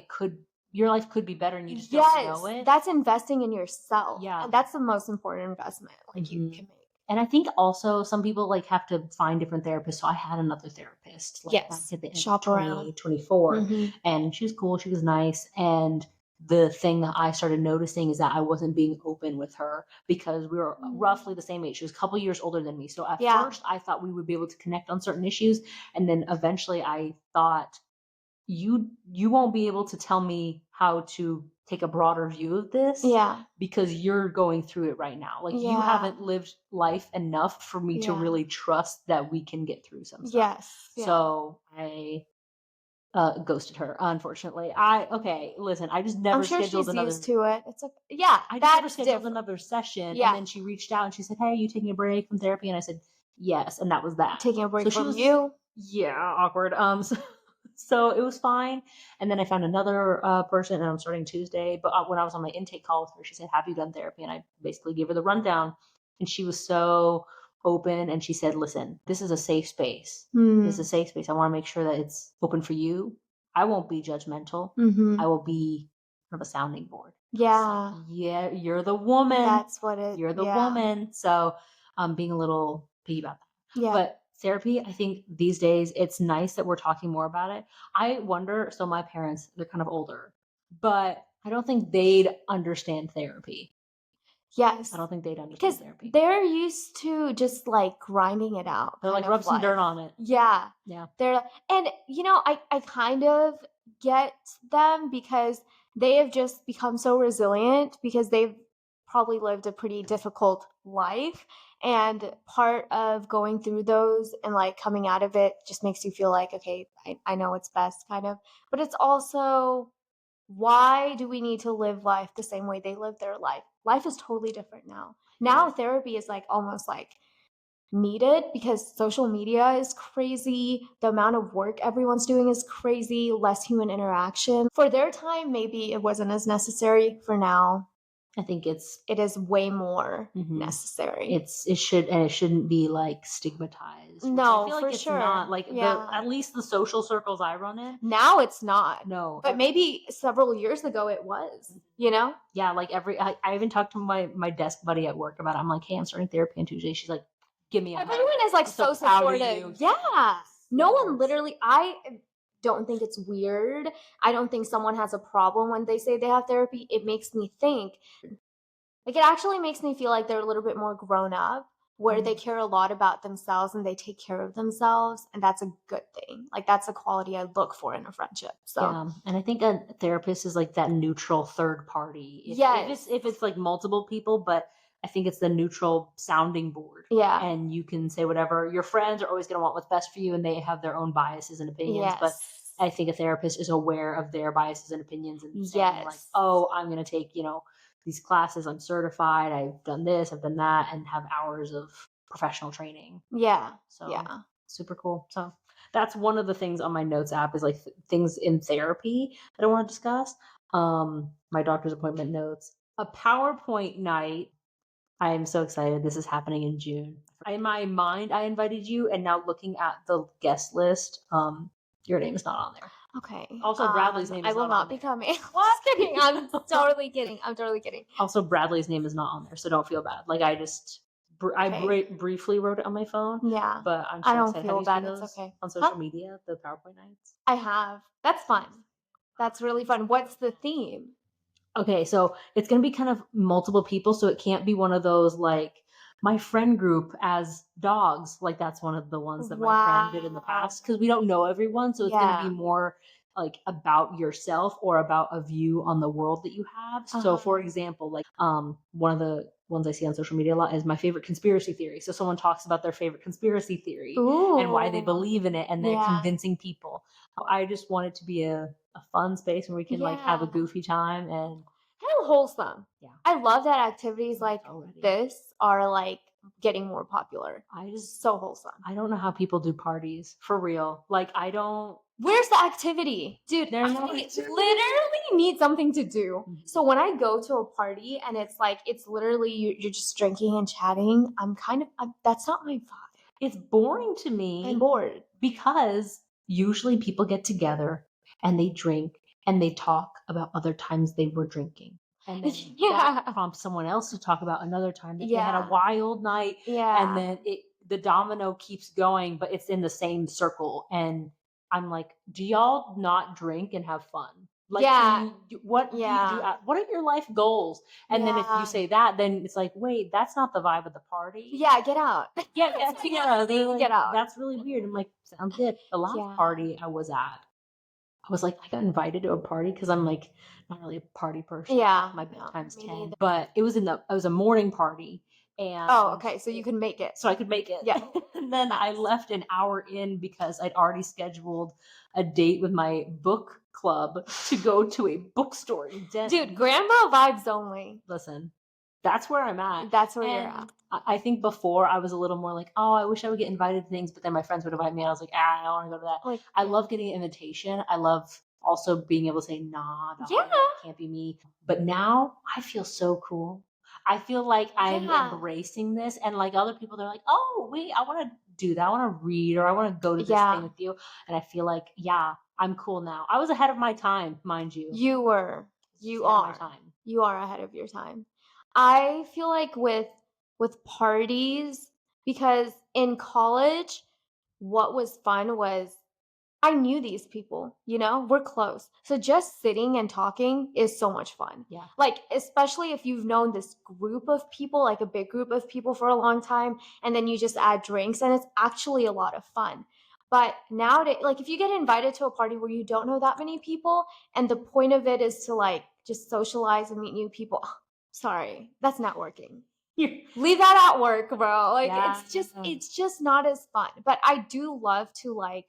your life could be better and you just don't know it. That's investing in yourself. Yeah. And that's the most important investment like you can make. And I think also some people like have to find different therapists. So I had another therapist back at the end Shop of around. 2024 and she was cool. She was nice. And the thing that I started noticing is that I wasn't being open with her because we were roughly the same age. She was a couple years older than me. So at first I thought we would be able to connect on certain issues. And then eventually I thought, you won't be able to tell me how to take a broader view of this because you're going through it right now. Like you haven't lived life enough for me to really trust that we can get through some stuff. So I ghosted her, unfortunately. Listen, I just never I'm sure scheduled she's another used to it. It's I just never scheduled another session. And then she reached out and she said, "Hey, you taking a break from therapy?" And I said, "Yes." And that was that. Taking a break from you? Yeah, awkward. So it was fine. And then I found another person, and I'm starting Tuesday. But when I was on my intake call with her, she said, "Have you done therapy?" And I basically gave her the rundown. And she was so open. And she said, "Listen, this is a safe space. This is a safe space. I want to make sure that it's open for you. I won't be judgmental. I will be kind of a sounding board." Yeah. Yeah, you're the woman. That's what it You're the woman. So I'm being a little picky about that. Yeah. But therapy, I think these days it's nice that we're talking more about it. I wonder, so my parents, they're kind of older, but I don't think they'd understand therapy. Yes. I don't think they'd understand because therapy. they're used to just like grinding it out. They're like, rub some dirt on it. Yeah. Yeah. And I kind of get them because they have just become so resilient because they've probably lived a pretty difficult life. And part of going through those and like coming out of it just makes you feel like, okay, I know what's best kind of. But it's also, why do we need to live life the same way they live their life? Life is totally different now. Now therapy is like almost like needed because social media is crazy. The amount of work everyone's doing is crazy, less human interaction. For their time, maybe it wasn't as necessary. For now, I think it is way more necessary. It shouldn't be like stigmatized. No, I feel like for it's sure. not like at least the social circles I run in. Now it's not. No. But maybe several years ago it was, you know? Yeah, like I even talked to my desk buddy at work about it. I'm like, "Hey, I'm starting therapy on Tuesday." She's like, "Give me a hug." Everyone is like I'm so proud of supportive. you. Yeah. No Yes. one literally, I don't think it's weird. I don't think someone has a problem when they say they have therapy. It makes me think, like, it actually makes me feel like they're a little bit more grown up, where they care a lot about themselves and they take care of themselves. And that's a good thing. Like, that's a quality I look for in a friendship. So, Yeah, and I think a therapist is like that neutral third party. If it's like multiple people, but I think it's the neutral sounding board. Yeah. And you can say whatever. Your friends are always going to want what's best for you, and they have their own biases and opinions. But I think a therapist is aware of their biases and opinions and saying like, "Oh, I'm going to take, these classes. I'm certified. I've done this, I've done that," and have hours of professional training. Yeah. So super cool. So that's one of the things on my notes app is like things in therapy that I want to discuss. My doctor's appointment notes, a PowerPoint night. I am so excited. This is happening in June. In my mind, I invited you, and now looking at the guest list, your name is not on there. Okay. Also, Bradley's name is I will not not be coming. Just kidding. I'm totally kidding. I'm totally kidding. Also, Bradley's name is not on there, so don't feel bad. Like I just, briefly wrote it on my phone. Yeah. But I'm I so don't excited. feel Have you bad. seen It's those okay. on social media, the PowerPoint nights? I have. That's fun. That's really fun. What's the theme? Okay, so it's going to be kind of multiple people, so it can't be one of those like my friend group as dogs. Like that's one of the ones that my friend did in the past because we don't know everyone, so it's going to be more like about yourself or about a view on the world that you have. So for example, like one of the ones I see on social media a lot is my favorite conspiracy theory. So someone talks about their favorite conspiracy theory and why they believe in it and they're convincing people. I just want it to be a fun space where we can like have a goofy time and kind of wholesome. Yeah. I love that activities like this are like getting more popular. So wholesome. I don't know how people do parties for real. Like where's the activity? Dude, I literally need something to do. So when I go to a party and it's literally you're just drinking and chatting, that's not my vibe. It's boring to me. I'm bored. Because usually people get together and they drink and they talk about other times they were drinking. And then that prompts someone else to talk about another time that they had a wild night. Yeah. And then the domino keeps going, but it's in the same circle. And I'm like, do y'all not drink and have fun? Like, Yeah. what do you do? Yeah. What are your life goals? And then if you Yeah. say that, then it's like, wait, that's not the vibe of the party. Yeah, get out. Yeah, yeah. They're like, Get out. that's really weird. I'm like, sounds good. The last Yeah. party I was at, I was like, I got invited to a party because I'm like not really a party person. Yeah. My No, bedtime's me 10. neither. But it was a morning party. And Oh, okay. So you can make it. so I could make it. Yeah. And then I left an hour in because I'd already scheduled a date with my book club to go to a bookstore in Denton. Dude, grandma vibes only. Listen, that's where I'm at. That's where you're And at. I think before I was a little more like, oh, I wish I would get invited to things, but then my friends would invite me. And I was like, I don't want to go to that. Like, I love getting an invitation. I love also being able to say, nah, Yeah. that can't be me. But now I feel so cool. I feel like I'm Yeah. embracing this. And like other people, they're like, oh, wait, I want to do that. I want to read or I want to go to this Yeah. thing with you. And I feel like, yeah, I'm cool now. I was ahead of my time, mind you. You were. You Ahead of my are. time. You are ahead of your time. I feel like with parties, because in college, what was fun was I knew these people, we're close. So just sitting and talking is so much fun. Yeah. Like, especially if you've known this group of people, like a big group of people for a long time, and then you just add drinks, and it's actually a lot of fun. But nowadays, like if you get invited to a party where you don't know that many people, and the point of it is to like just socialize and meet new people, sorry, that's not working. Leave that at work, bro. Like Yeah. it's just not as fun. But I do love to like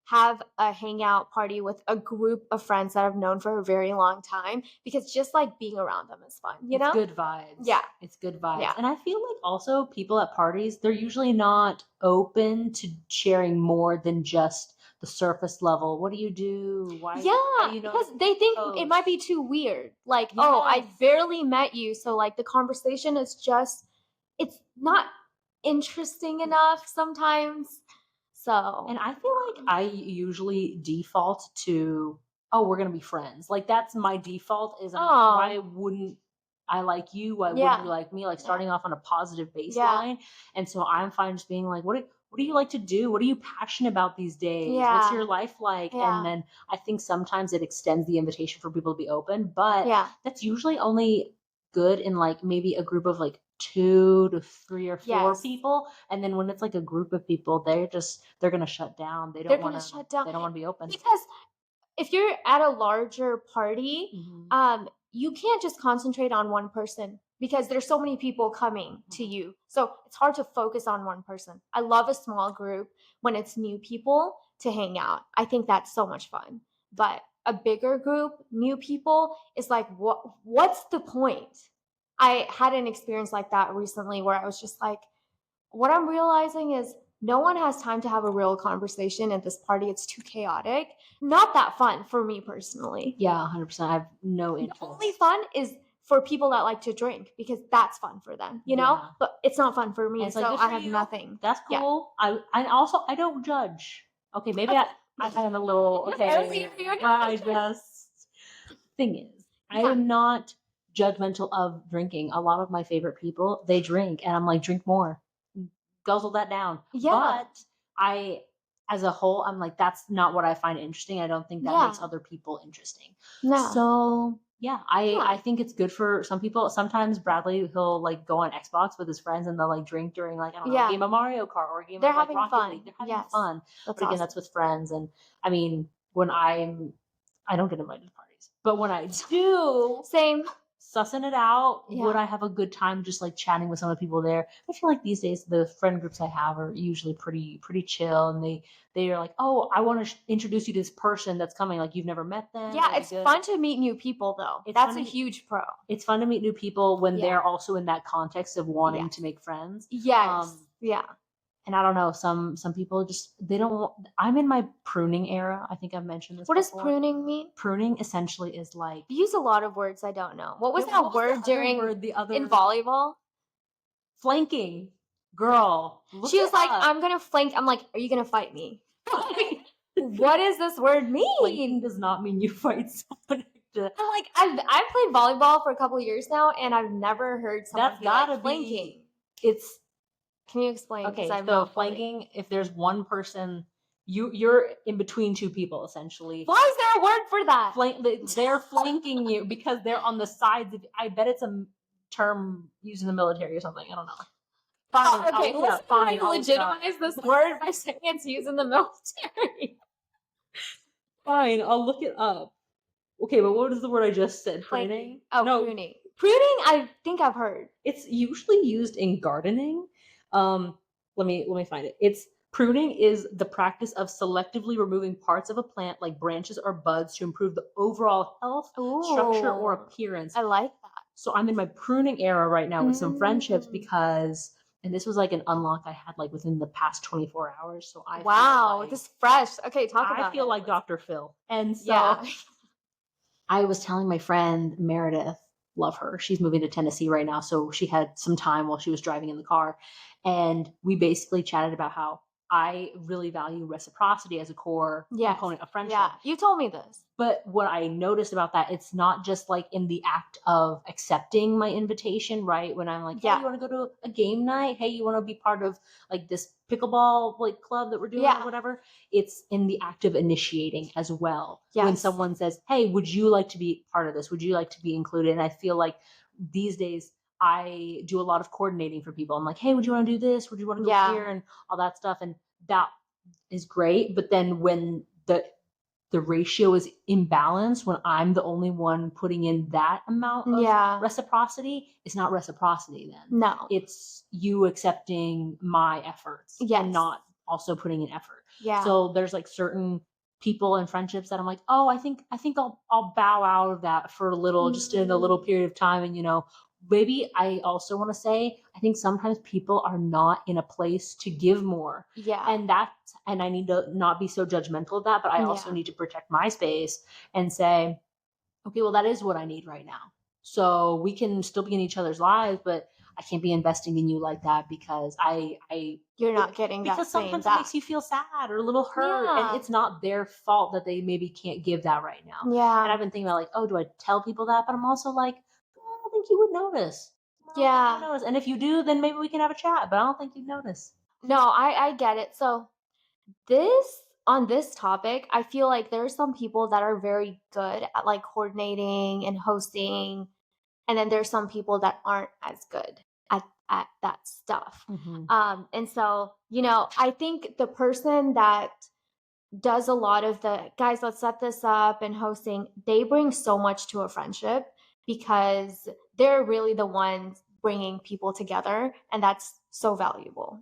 have a hangout party with a group of friends that I've known for a very long time, because just like being around them is fun, It's good vibes. Yeah. It's good vibes. Yeah. And I feel like also people at parties, they're usually not open to sharing more than just the surface level. What do you do? Why? Yeah, how do you know because they think it might be post? too weird. Like, oh, I Yes. barely met you, so like the conversation is just, it's not interesting enough sometimes. So, And I feel like I usually default to, oh, we're gonna be friends. Like that's my default is I'm like, Oh. why wouldn't I like you? Why Yeah. wouldn't you like me? Like starting off on a positive Yeah. baseline. And so I'm fine just being like, what do you like to do? What are you passionate about these days? What's Yeah. your life like? Yeah. And then I think sometimes it extends the invitation for people to be open, but yeah, that's usually only good in like maybe a group of like 2 to 3 or 4 Yes. people. And then when it's like a group of people, they're gonna shut down. They they're don't gonna want to. shut down They don't want to be open. because if you're at a larger party, Mhm. you can't just concentrate on one person because there's so many people coming to Mhm. you. So it's hard to focus on one person. I love a small group when it's new people to hang out. I think that's so much fun. But a bigger group, new people, is like, what's the point? I had an experience like that recently where I was just like, what I'm realizing is no one has time to have a real conversation at this party. It's too chaotic. Not that fun for me personally. Yeah, 100%. I have no interest. The only fun is for people that like to drink because that's fun for them, Yeah. But it's not fun for me, And it's so like, good I for have you. nothing. That's Yeah. cool. I don't judge. Okay, maybe I am a little okay. I just thing is, I Yeah. am not judgmental of drinking. A lot of my favorite people, they drink, and I'm like, drink more, guzzle that down. Yeah. But as a whole, I'm like, that's not what I find interesting. I don't think that makes Yeah. other people interesting. No. So yeah, Yeah. I think it's good for some people. Sometimes Bradley, he'll like go on Xbox with his friends and they'll like drink during like, I don't know, Yeah. a game of Mario Kart or a game They're of like having Rocket fun. League. They're having Yes. fun. That's But again, awesome. that's with friends. And I mean, when I don't get invited to parties, but when I do, Same. sussing it out, would Yeah. I have a good time just like chatting with some of the people there? I feel like these days the friend groups I have are usually pretty chill, and they are like, oh, I want to introduce you to this person that's coming, like you've never met them. Yeah, That'd be it's good. fun to meet new people though. It's That's fun a to- huge pro. It's fun to meet new people when Yeah. they're also in that context of wanting Yes. to make friends. Yes. Yeah. And I don't know, some people just they don't want, I'm in my pruning era. I think I've mentioned this What does before. pruning mean? Pruning essentially is like You use a lot of words I don't know. What was Yeah, that what was the word other during word, the other in volleyball? flanking. Girl, look She was it like, up. I'm gonna flank. I'm like, are you gonna fight me? What does this word Flanking mean? does not mean you fight someone. I'm like, I've played volleyball for a couple of years now, and I've never heard someone That's be like gotta flanking. be. It's Can you explain? 'Cause okay. I'm So not fully- flanking, if there's one person you're in between two people essentially. Why is there a word for that? They're flanking you because they're on the sides of. I bet it's a term used in the military or something. I don't know. Fine. Okay, I'll look it up. Fine, I'll look it up. legitimize this word by saying it's used in the military. Fine, I'll look it up. Okay, but what is the word I just said? Flanking. Pruning? Oh, No, pruning. Pruning, I think I've heard. it's usually used in gardening. Let me find it. It's pruning is the practice of selectively removing parts of a plant like branches or buds to improve the overall health, structure, or Ooh, appearance. I like that. So I'm in my pruning era right now with some friendships because, and this was like an unlock I had like within the past 24 hours. So I Wow, feel like, this is fresh. Okay, talk about it. I feel like Dr. Phil. And so Yeah. I was telling my friend Meredith, love her. She's moving to Tennessee right now. So she had some time while she was driving in the car. And we basically chatted about how I really value reciprocity as a core Yes. component of friendship. Yeah, you told me this. But what I noticed about that, it's not just like in the act of accepting my invitation, right? When I'm like, hey, Yeah. you want to go to a game night? Hey, you want to be part of like this pickleball like club that we're doing Yeah. or whatever? It's in the act of initiating as well. When Yes. someone says, hey, would you like to be part of this? Would you like to be included? And I feel like these days I do a lot of coordinating for people. I'm like, hey, would you want to do this? Would you want to go Yeah. here? And all that stuff. And that is great. But then when the ratio is imbalanced, when I'm the only one putting in that amount of Yeah. reciprocity, it's not reciprocity then. No. It's you accepting my efforts Yes. and not also putting in effort. Yeah. So there's like certain people and friendships that I'm like, oh, I think I'll bow out of that for a little, just in a little period of time. And maybe I also want to say, I think sometimes people are not in a place to give more. Yeah. And I need to not be so judgmental of that, but I also need to protect my space and say, okay, well, that is what I need right now. So we can still be in each other's lives, but I can't be investing in you like that because you're not getting that because same sometimes back. it makes you feel sad or a little hurt, Yeah. and it's not their fault that they maybe can't give that right now. Yeah. And I've been thinking about like, oh, do I tell people that? But I'm also like, I don't think you would notice. Yeah. And if you do, then maybe we can have a chat, but I don't think you'd notice. No, I get it. So on this topic, I feel like there are some people that are very good at like coordinating and hosting, and then there's some people that aren't as good at that stuff. And so, I think the person that does a lot of the guys, let's set this up and hosting, they bring so much to a friendship because they're really the ones bringing people together, and that's so valuable,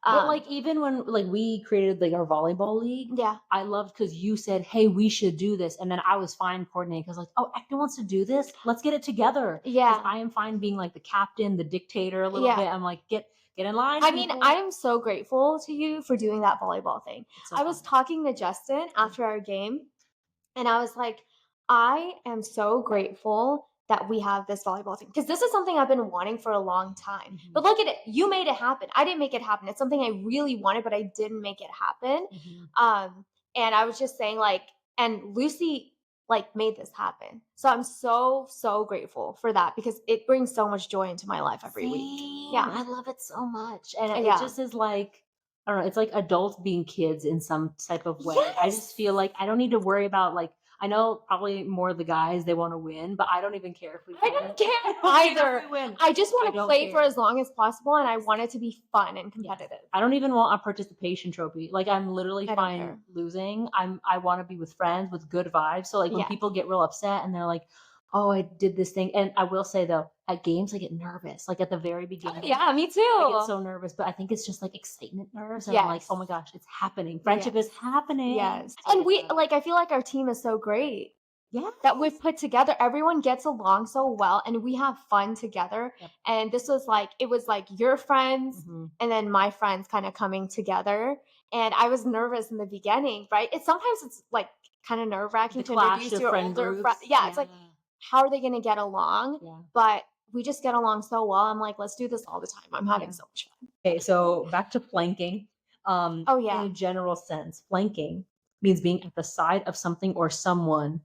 But like even when like we created like our volleyball league, yeah, I loved because you said, hey, we should do this, and then I was fine coordinating because like, oh, Ekta wants to do this, let's get it together. Yeah, I am fine being like the captain, the dictator a little bit. I'm like, get in line. I mean, I'm so grateful to you for doing that volleyball thing. So I was talking to Justin after our game, and I was like, I am so grateful that we have this volleyball thing because this is something I've been wanting for a long time. But look at it, you made it happen. I didn't make it happen. It's something I really wanted, but I didn't make it happen. And I was just saying like, and Lucy like made this happen. So I'm so grateful for that because it brings so much joy into my life every week. Yeah, I love it so much, and it just is like, I don't know, it's like adults being kids in some type of way. Yes. I just feel like I don't need to worry about like, I know probably more of the guys, they want to win, but I don't even care if we win. I don't care either. I just want to play for as long as possible, and I want it to be fun and competitive. Yes. I don't even want a participation trophy. Like I'm literally fine losing. I want to be with friends with good vibes. So like when people get real upset and they're like, oh, I did this thing. And I will say though, at games I get nervous. Like at the very beginning. Yeah, me too. I get so nervous, but I think it's just like excitement nerves. And I'm like, oh my gosh, it's happening. Friendship is happening. Yes. And I feel like our team is so great. Yeah. That we've put together. Everyone gets along so well and we have fun together. Yep. And this was like, it was like your friends and then my friends kind of coming together. And I was nervous in the beginning, right? Sometimes it's like kind of nerve-wracking to introduce your older friends. Yeah, it's like, how are they going to get along? Yeah. But we just get along so well. I'm like, let's do this all the time. I'm having so much fun. Okay, so back to flanking. In a general sense, flanking means being at the side of something or someone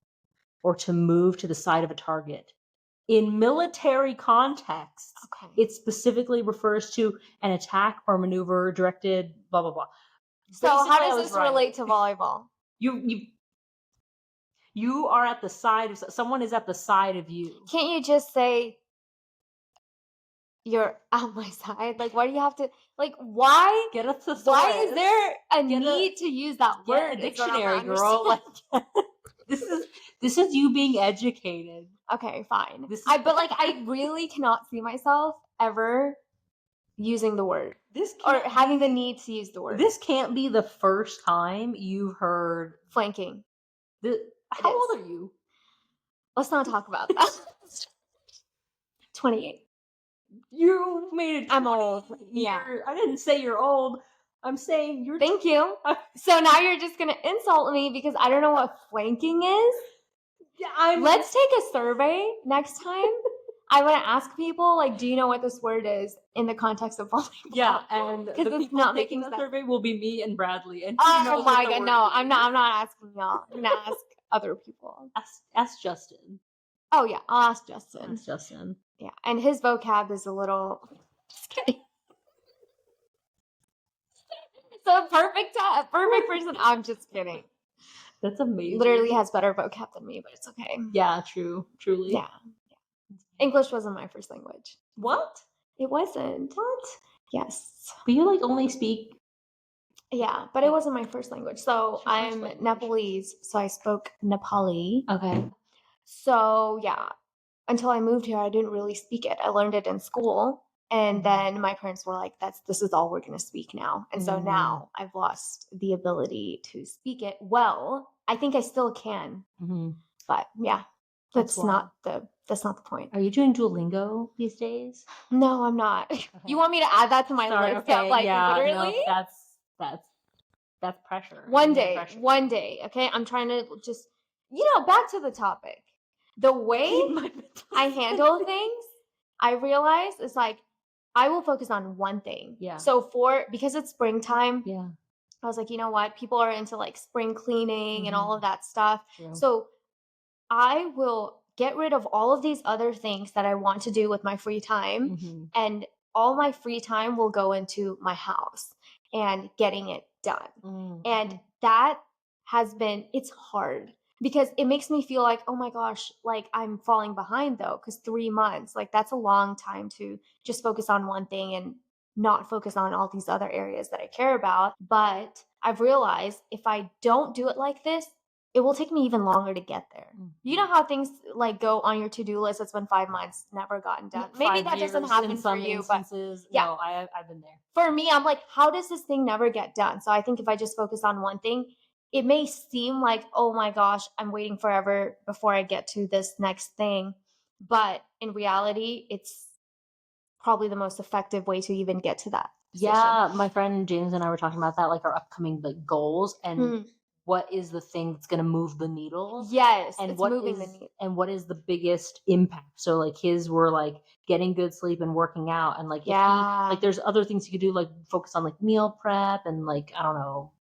or to move to the side of a target. In military contexts, it specifically refers to an attack or maneuver directed, blah, blah, blah. So how Basically, I does was this right. relate to volleyball? You are at the side of someone is at the side of you. Can't you just say you're at my side? Like, why do you have to? Like, why? Get a thesaurus. Why is there a Get need to use that word? Get a is what I'm not dictionary, girl. Like, this is you being educated. Okay, fine. But like, I really cannot see myself ever using the word or having the need to use the word. This can't be the first time you've heard flanking. How old are you? Let's not talk about that. 28. You made it. I'm old. Yeah. I didn't say you're old. I'm saying you're. Thank you. So now you're just gonna insult me because I don't know what flanking is. Yeah, Let's take a survey next time. I want to ask people, like, do you know what this word is in the context of volleyball? Yeah, and the people not making the survey will be me and Bradley. And oh my god, no, I'm not asking y'all. I'm gonna ask other people. Ask Justin. Oh yeah, I'll ask Justin. Ask Justin. Yeah, and his vocab is a little. Just kidding. So perfect person. I'm just kidding. That's amazing. Literally has better vocab than me, but it's okay. Yeah, truly. Yeah. English wasn't my first language. What? It wasn't. What? Yes. But you only speak. Yeah, but it wasn't my first language. So I'm Nepalese, so I spoke Nepali. Okay. So yeah, until I moved here, I didn't really speak it. I learned it in school. And then my parents were like, this is all we're going to speak now. And so now I've lost the ability to speak it well. I think I still can. But yeah, that's not the point. Are you doing Duolingo these days? No, I'm not. Okay. You want me to add that to my list? Okay. Literally? No, that's pressure. One day. Okay. I'm trying to just, back to the topic. The way I handle things, I realize is like, I will focus on one thing. Yeah. So because it's springtime, yeah, I was like, you know what? People are into like spring cleaning and all of that stuff. True. So I will get rid of all of these other things that I want to do with my free time. And all my free time will go into my house and getting it done. And that it's hard. Because it makes me feel like, oh my gosh, like I'm falling behind though, because 3 months, like that's a long time to just focus on one thing and not focus on all these other areas that I care about. But I've realized if I don't do it like this, it will take me even longer to get there. You know how things like go on your to-do list? It's been 5 months, never gotten done. Maybe that doesn't happen for you, but yeah, no, I've been there. For me, I'm like, how does this thing never get done? So I think if I just focus on one thing, it may seem like, oh my gosh, I'm waiting forever before I get to this next thing. But in reality, it's probably the most effective way to even get to that position. Yeah, my friend James and I were talking about that, like our upcoming goals and what is the thing that's going to move the needle. Yes, and it's what moving is the needle. And what is the biggest impact? So like his were like getting good sleep and working out, and like if there's other things you could do, like focus on like meal prep and like I don't know,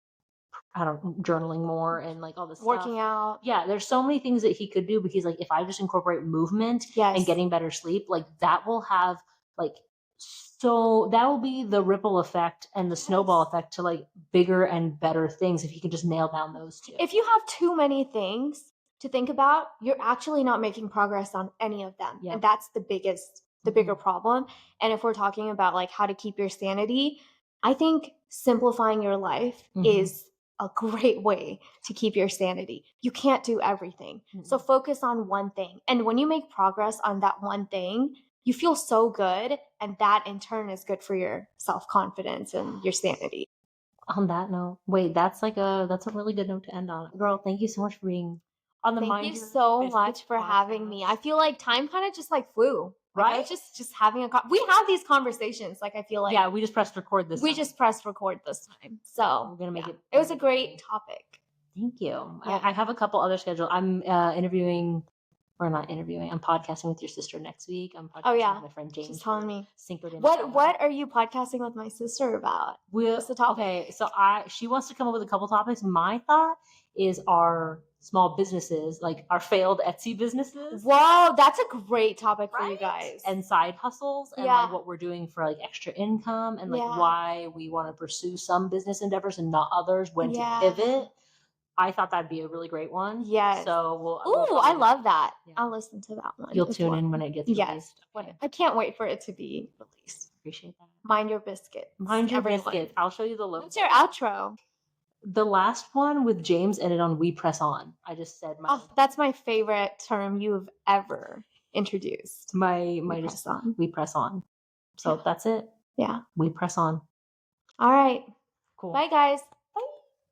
journaling more and like all this working out. Yeah, there's so many things that he could do, but he's like, if I just incorporate movement and getting better sleep, like that will have like so that will be the ripple effect and the snowball effect to like bigger and better things if he can just nail down those two. If you have too many things to think about, you're actually not making progress on any of them. And that's the bigger problem. And if we're talking about like how to keep your sanity, I think simplifying your life is a great way to keep your sanity. You can't do everything. So focus on one thing. And when you make progress on that one thing, you feel so good. And that in turn is good for your self-confidence and your sanity. On that note, wait, that's a really good note to end on. Girl, thank you so much for being on the Mind Thank you so much for having me. I feel like time kind of just like flew. Right? Like just having we have these conversations. Like I feel like we just pressed record this time. So we're gonna make it. It was a great topic. Thank you. Yeah. I have a couple other scheduled. I'm interviewing. Or not interviewing. I'm podcasting with your sister next week. I'm podcasting with my friend James. She's telling me. What are you podcasting with my sister about? What's the topic? Okay, so she wants to come up with a couple topics. My thought is our small businesses, like our failed Etsy businesses. Whoa, that's a great topic for you Right? guys. And side hustles and Yeah. like what we're doing for like extra income and like Yeah. why we want to pursue some business endeavors and not others, when Yeah. to pivot. I thought that'd be a really great one. Yes. So Ooh, I love that. Yeah. I'll listen to that one. You'll as tune well. in when it gets Yes. released. Okay. I can't wait for it to be released. Appreciate that. Mind your biscuits. Mind your everyone. biscuits. I'll show you the logo. What's your outro? The last one with James ended on "We press on." I just said my Oh, that's my favorite term you've ever introduced. my We just press on. we press on. So that's it. Yeah. We press on. All right. Cool. Bye, guys.